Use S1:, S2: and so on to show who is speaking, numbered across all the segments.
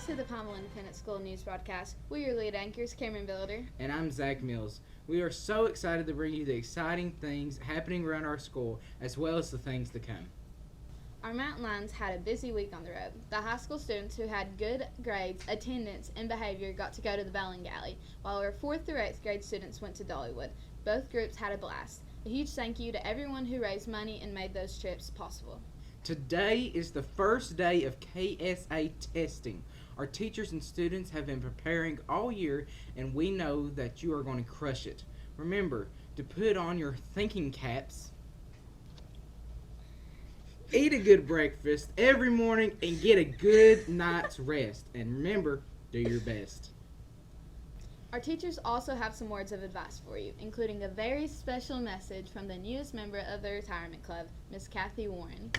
S1: to the Pommel Independent School News Broadcast. We're your lead anchors, Cameron Billiter.
S2: And I'm Zach Mills. We are so excited to bring you the exciting things happening around our school, as well as the things to come.
S1: Our Mountain Lions had a busy week on the road. The high school students who had good grades, attendance, and behavior got to go to the bowling alley, while our 4th through 8th grade students went to Dollywood. Both groups had a blast. A huge thank you to everyone who raised money and made those trips possible.
S2: Today is the first day of KSA testing. Our teachers and students have been preparing all year, and we know that you are going to crush it. Remember to put on your thinking caps, eat a good breakfast every morning, and get a good night's rest. And remember, do your best.
S1: Our teachers also have some words of advice for you, including a very special message from the newest member of the Retirement Club, Miss Kathy Warren.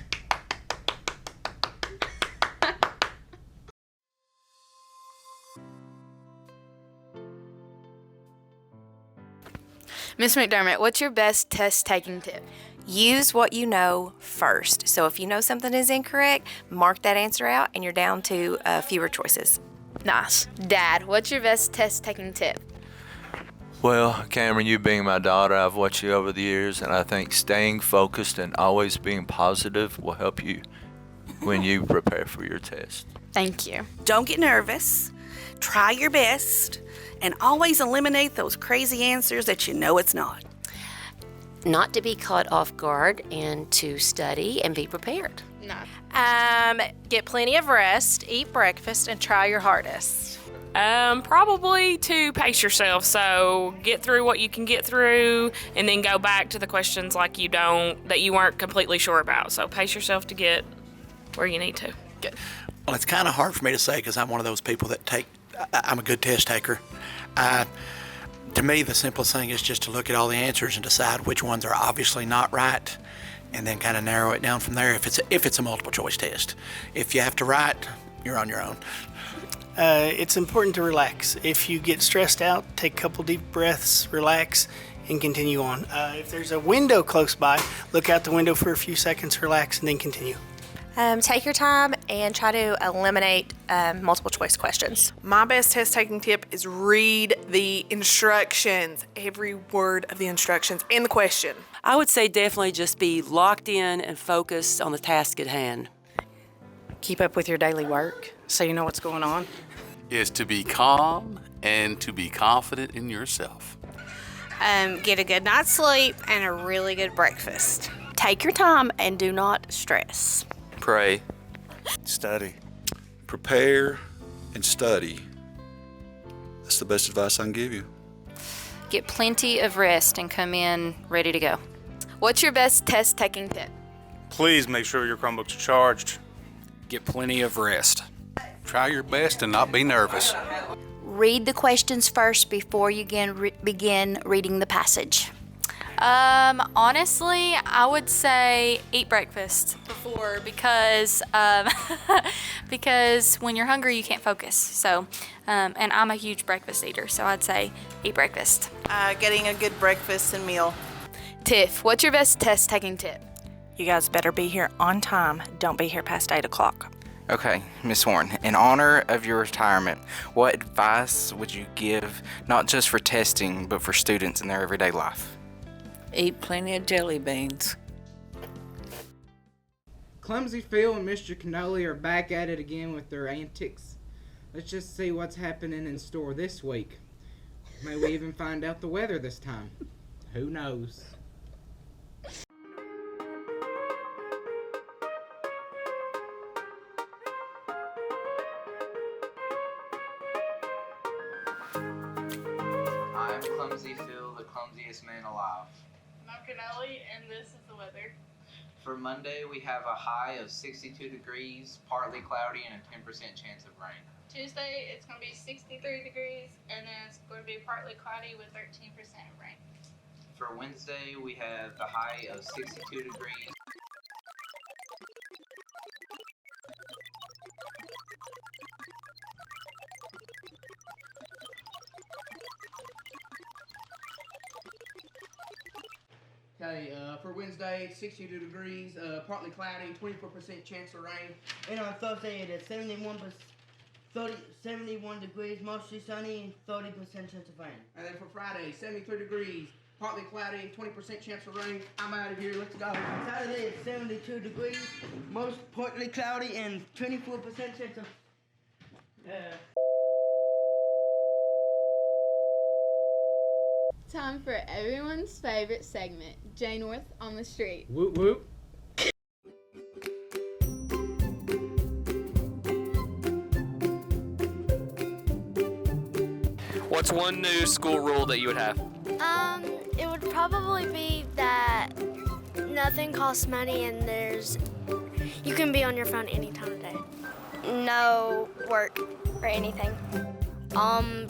S3: Miss McDermott, what's your best test-taking tip?
S4: Use what you know first. So if you know something is incorrect, mark that answer out and you're down to fewer choices.
S3: Nice. Dad, what's your best test-taking tip?
S5: Well, Cameron, you being my daughter, I've watched you over the years, and I think staying focused and always being positive will help you when you prepare for your test.
S3: Thank you.
S6: Don't get nervous. Try your best. And always eliminate those crazy answers that you know it's not.
S7: Not to be caught off guard and to study and be prepared.
S3: Nice.
S8: Get plenty of rest, eat breakfast, and try your hardest.
S9: Probably to pace yourself. So get through what you can get through, and then go back to the questions that you weren't completely sure about. So pace yourself to get where you need to.
S3: Good.
S10: Well, it's kind of hard for me to say because I'm one of those people that I'm a good test taker. To me, the simplest thing is just to look at all the answers and decide which ones are obviously not right, and then kind of narrow it down from there if it's a multiple choice test. If you have to write, you're on your own.
S11: It's important to relax. If you get stressed out, take a couple deep breaths, relax, and continue on. If there's a window close by, look out the window for a few seconds, relax, and then continue.
S4: Take your time and try to eliminate multiple choice questions.
S12: My best test taking tip is read the instructions, every word of the instructions and the question.
S13: I would say definitely just be locked in and focused on the task at hand.
S14: Keep up with your daily work so you know what's going on.
S15: Is to be calm and to be confident in yourself.
S16: Get a good night's sleep and a really good breakfast.
S4: Take your time and do not stress.
S5: Pray.
S17: Study. Prepare and study. That's the best advice I can give you.
S7: Get plenty of rest and come in ready to go.
S3: What's your best test-taking tip?
S18: Please make sure your Chromebooks are charged.
S15: Get plenty of rest. Try your best and not be nervous.
S4: Read the questions first before you begin reading the passage.
S8: Honestly, I would say eat breakfast before because when you're hungry, you can't focus. So, and I'm a huge breakfast eater, so I'd say eat breakfast.
S6: Getting a good breakfast and meal.
S3: Tiff, what's your best test-taking tip?
S14: You guys better be here on time. Don't be here past 8 o'clock.
S19: Okay, Miss Warren, in honor of your retirement, what advice would you give, not just for testing, but for students in their everyday life?
S14: Eat plenty of jelly beans.
S2: Clumsy Phil and Mr. Cannoli are back at it again with their antics. Let's just see what's happening in store this week. May we even find out the weather this time? Who knows?
S20: I'm Clumsy Phil, the clumsiest man alive.
S9: I'm Cannoli, and this is the weather.
S20: For Monday, we have a high of 62 degrees, partly cloudy, and a 10% chance of rain.
S9: Tuesday, it's going to be 63 degrees, and then it's going to be partly cloudy with 13% rain.
S20: For Wednesday, we have the high of 62 degrees.
S2: Okay, for Wednesday, 62 degrees, partly cloudy, 24% chance of rain.
S21: And on Thursday, it is 71% 71 degrees, mostly sunny, 30% chance of rain.
S2: And then for Friday, 73 degrees, partly cloudy, 20% chance of rain. I'm out of here. Let's go.
S21: Saturday is 72 degrees, most partly cloudy, and 24% chance of...
S1: Time for everyone's favorite segment, J North on the Street.
S2: Whoop whoop.
S22: What's one new school rule that you would have?
S23: It would probably be that nothing costs money and you can be on your phone any time of day.
S16: No work or anything.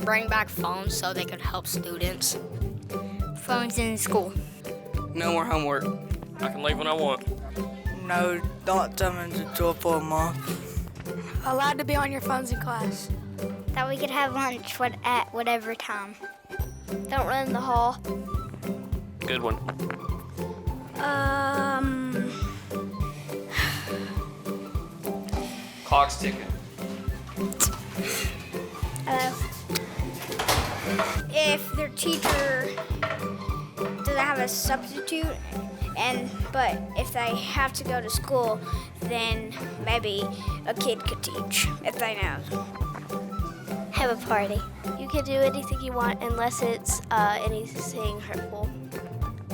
S16: Bring back phones so they could help students. Phones in school.
S24: No more homework.
S22: I can leave when I want.
S24: No, not coming to school for a month.
S23: Allowed to be on your phones in class.
S16: That we could have lunch at whatever time. Don't run in the hall.
S22: Good one. Clock's ticking.
S23: If their teacher doesn't have a substitute, but if they have to go to school, then maybe a kid could teach if they know.
S16: Have a party. You can do anything you want unless it's anything hurtful.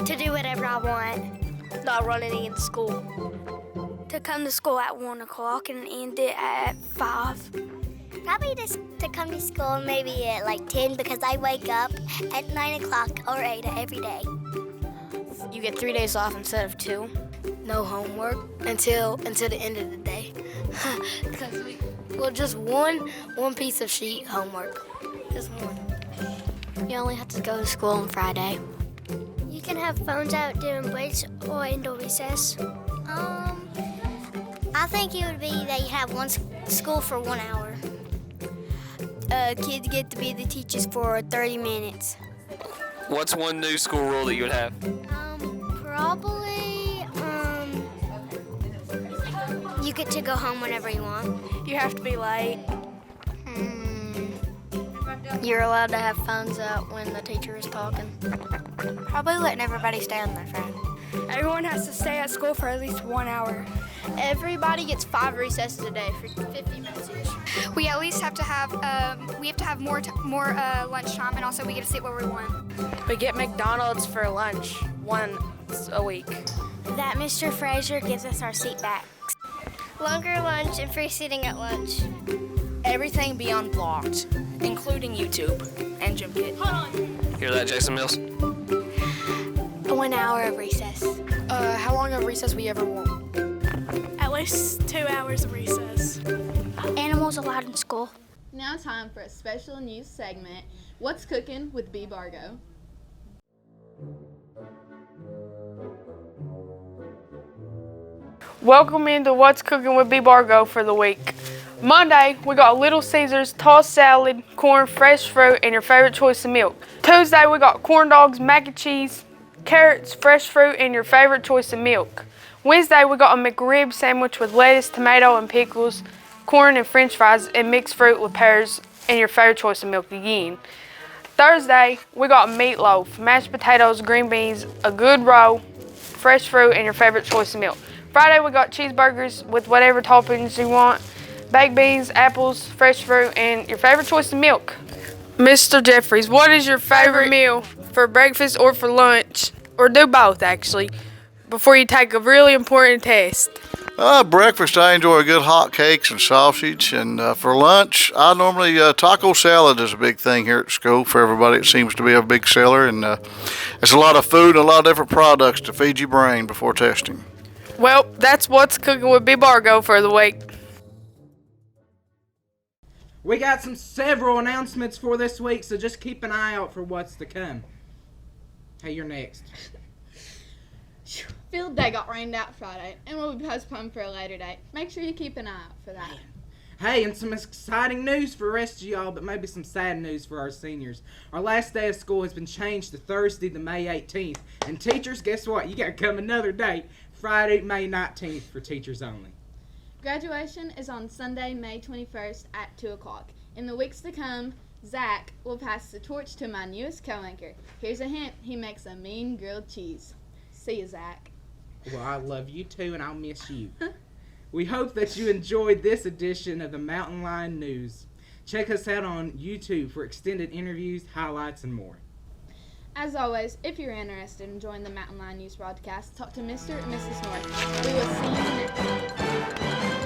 S23: To do whatever I want.
S16: Not running in school.
S23: To come to school at 1 o'clock and end it at 5.
S16: Probably just to come to school maybe at like 10 because I wake up at 9 o'clock or 8 every day.
S23: You get 3 days off instead of 2.
S16: No homework until the end of the day. Just one piece of sheet homework. Just one. You only have to go to school on Friday.
S23: You can have phones out during breaks or indoor recess.
S16: I think it would be that you have one school for 1 hour.
S23: Kids get to be the teachers for 30 minutes.
S22: What's one new school rule that you would have?
S23: Probably,
S16: you get to go home whenever you want.
S23: You have to be late.
S16: You're allowed to have phones out when the teacher is talking.
S23: Probably letting everybody stay on their phone. Everyone has to stay at school for at least 1 hour.
S1: Everybody gets 5 recesses a day for 50 minutes each.
S8: We at least have to have more lunchtime, and also we get to sit where we want.
S14: We get McDonald's for lunch once a week.
S23: That Mr. Fraser gives us our seat backs.
S16: Longer lunch and free seating at lunch.
S14: Everything beyond blocked, including YouTube and gym kit.
S22: Hear that, Jason Mills?
S23: 1 hour of recess.
S14: How long of recess we ever want?
S23: At least 2 hours of recess. Animals allowed in school.
S1: Now time for a special news segment, What's Cooking with B. Bargo.
S25: Welcome into What's Cooking with B. Bargo for the week. Monday, we got Little Caesars, tossed salad, corn, fresh fruit, and your favorite choice of milk. Tuesday, we got corn dogs, mac and cheese, carrots, fresh fruit, and your favorite choice of milk. Wednesday, we got a McRib sandwich with lettuce, tomato, and pickles, corn and french fries, and mixed fruit with pears, and your favorite choice of milk again. Thursday, we got meatloaf, mashed potatoes, green beans, a good roll, fresh fruit, and your favorite choice of milk. Friday, we got cheeseburgers with whatever toppings you want, baked beans, apples, fresh fruit, and your favorite choice of milk. Mr. Jeffries, what is your favorite meal for breakfast or for lunch? Or do both, actually, before you take a really important test.
S26: Breakfast, I enjoy good hot cakes and sausage. And for lunch, I normally, taco salad is a big thing here at school for everybody. It seems to be a big seller. And it's a lot of food and a lot of different products to feed your brain before testing.
S25: Well, that's What's Cooking with B. Bargo for the week.
S2: We got several announcements for this week, so just keep an eye out for what's to come. Hey, you're next.
S1: Field day got rained out Friday and will be postponed for a later date. Make sure you keep an eye out for that.
S2: Hey, and some exciting news for the rest of y'all, but maybe some sad news for our seniors. Our last day of school has been changed to Thursday, the May 18th. And teachers, guess what? You got to come another day, Friday, May 19th for teachers only.
S1: Graduation is on Sunday, May 21st at 2 o'clock. In the weeks to come, Zach will pass the torch to my newest co-anchor. Here's a hint, he makes a mean grilled cheese. See you, Zach.
S2: Well, I love you too, and I'll miss you. We hope that you enjoyed this edition of the Mountain Lion News. Check us out on YouTube for extended interviews, highlights, and more.
S1: As always, if you're interested in joining the Mountain Lion News broadcast, talk to Mr. and Mrs. North. We will see you next time.